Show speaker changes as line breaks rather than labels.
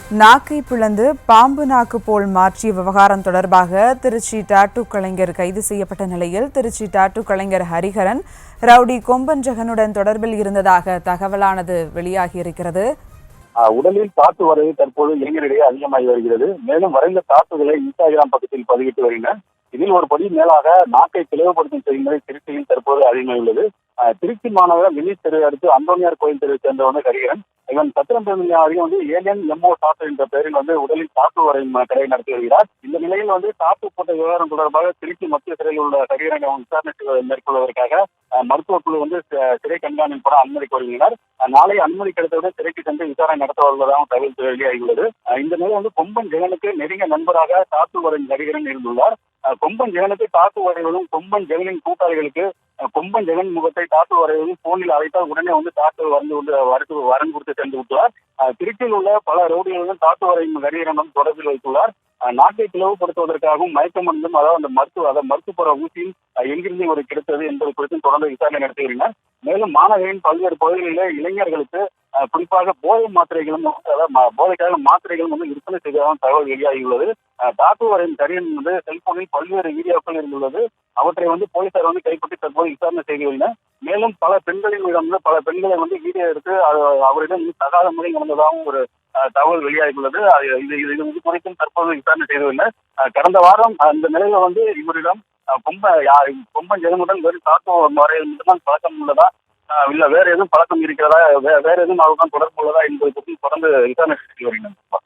நாக்கை பிளந்து பாம்பு நாக்கு போல் மாற்றிய விவகாரம் தொடர்பாக திருச்சி டாட்டூ கலைஞர் கைது செய்யப்பட்ட நிலையில் திருச்சி டாட்டூ கலைஞர் ஹரிஹரன் ரவுடி கொம்பன் ஜெகனுடன் தொடர்பில் இருந்ததாக தகவலானது வெளியாகியிருக்கிறது.
உடலில் தாட்டு வரைவு தற்போது இளைஞரிடையே அதிகமாகி வருகிறது. மேலும் வரைந்த தாட்டுகளை இன்ஸ்டாகிராம் பக்கத்தில் பதிவிட்டு வருகின்றனர். இதில் ஒரு படி மேலாக நாக்கை பிளவுபடுத்தும் செயல்முறை திருச்சியில் தற்போது அதிகமாகியுள்ளது. திருச்சி மாநகர மினி தெரு அடுத்து அந்தோனியார் கோயில் தெருவை சேர்ந்தவங்க ஹரிஹரன். இவன் சத்திரம் அதிகம் ஏலியன் எம்ஓ டாட்டு என்ற பெயரில் உடலில் தாட்டு வரையும் கடை நடத்தி வருகிறார். இந்த நிலையில் தாட்டு போட்ட விவகாரம் தொடர்பாக திருச்சி மத்திய சிறையில் உள்ள ஹரிஹரனை விசாரணை மேற்கொள்வதற்காக மருத்துவ குழு சிறை கண்காணிப்பு அனுமதி கோருகின்றனர். நாளை அனுமதி கிடைத்தவுடன் சிறைக்கு சென்று விசாரணை நடத்த வருவதாக தகவல் வெளியாகியுள்ளது. இந்த நிலையில் கொம்பன் ஜெகனுக்கு நெருங்கிய நண்பராக தாட்டு வரையும் ஹரிஹரன் இருந்துள்ளார். கொம்பன் ஜெகனுக்கு தாட்டு வரைவதும் கொம்பன் ஜெகனின் கூட்டாளிகளுக்கு கொம்பன் ஜெகன் முகத்தை தாட்டு வரைவதும் போனில் அழைத்தால் உடனே தாட்டு வரன் கொடுத்து சென்று விட்டுள்ளார். திருச்சியில் உள்ள பல ரவுடிகளுடன் தாட்டு வரையும் ஹரிஹரனும் தொடர்பில் வைத்துள்ளார். நாட்டை பிளவுபடுத்துவதற்காகவும் மயக்க மருந்தும் அதாவது மருத்துவ ஊசியும் எங்கிருந்து ஒரு கிடைத்தது என்பது குறித்தும் தொடர்ந்து விசாரணை நடத்தி வருகிறார். மேலும் மாநகரின் பல்வேறு பகுதிகளிலே இளைஞர்களுக்கு குறிப்பாக போதை மாத்திரைகளும் போதைக்காக மாத்திரைகளும் விற்பனை செய்ததாகவும் தகவல் வெளியாகியுள்ளது. தாட்டு வரையும் ஹரிஹரன் செல்போனில் பல்வேறு வீடியோக்கள் இருந்துள்ளது. அவற்றை போலீசார் கைப்பற்றி தற்போது விசாரணை செய்து வருகின்றனர். மேலும் பல பெண்களின் பல பெண்களை வீடியோ எடுத்து அவரிடம் தகாத முறை நடந்ததாகவும் ஒரு தகவல் வெளியாகியுள்ளது. இது குறித்தும் தற்போது விசாரணை செய்துள்ளனர். கடந்த வாரம் அந்த நிலையில இவரிடம் கொம்பன் ஜெகனுடன் வெறும் தாட்டு வரையில் மட்டும்தான் பழக்கம் உள்ளதா இல்ல வேற எதுவும் பழக்கம் இருக்கிறதா வேற எதுவும் அவருடன் தொடர்பு உள்ளதா என்பது குறித்து தொடர்ந்து விசாரணை செய்து வருகின்றனர்.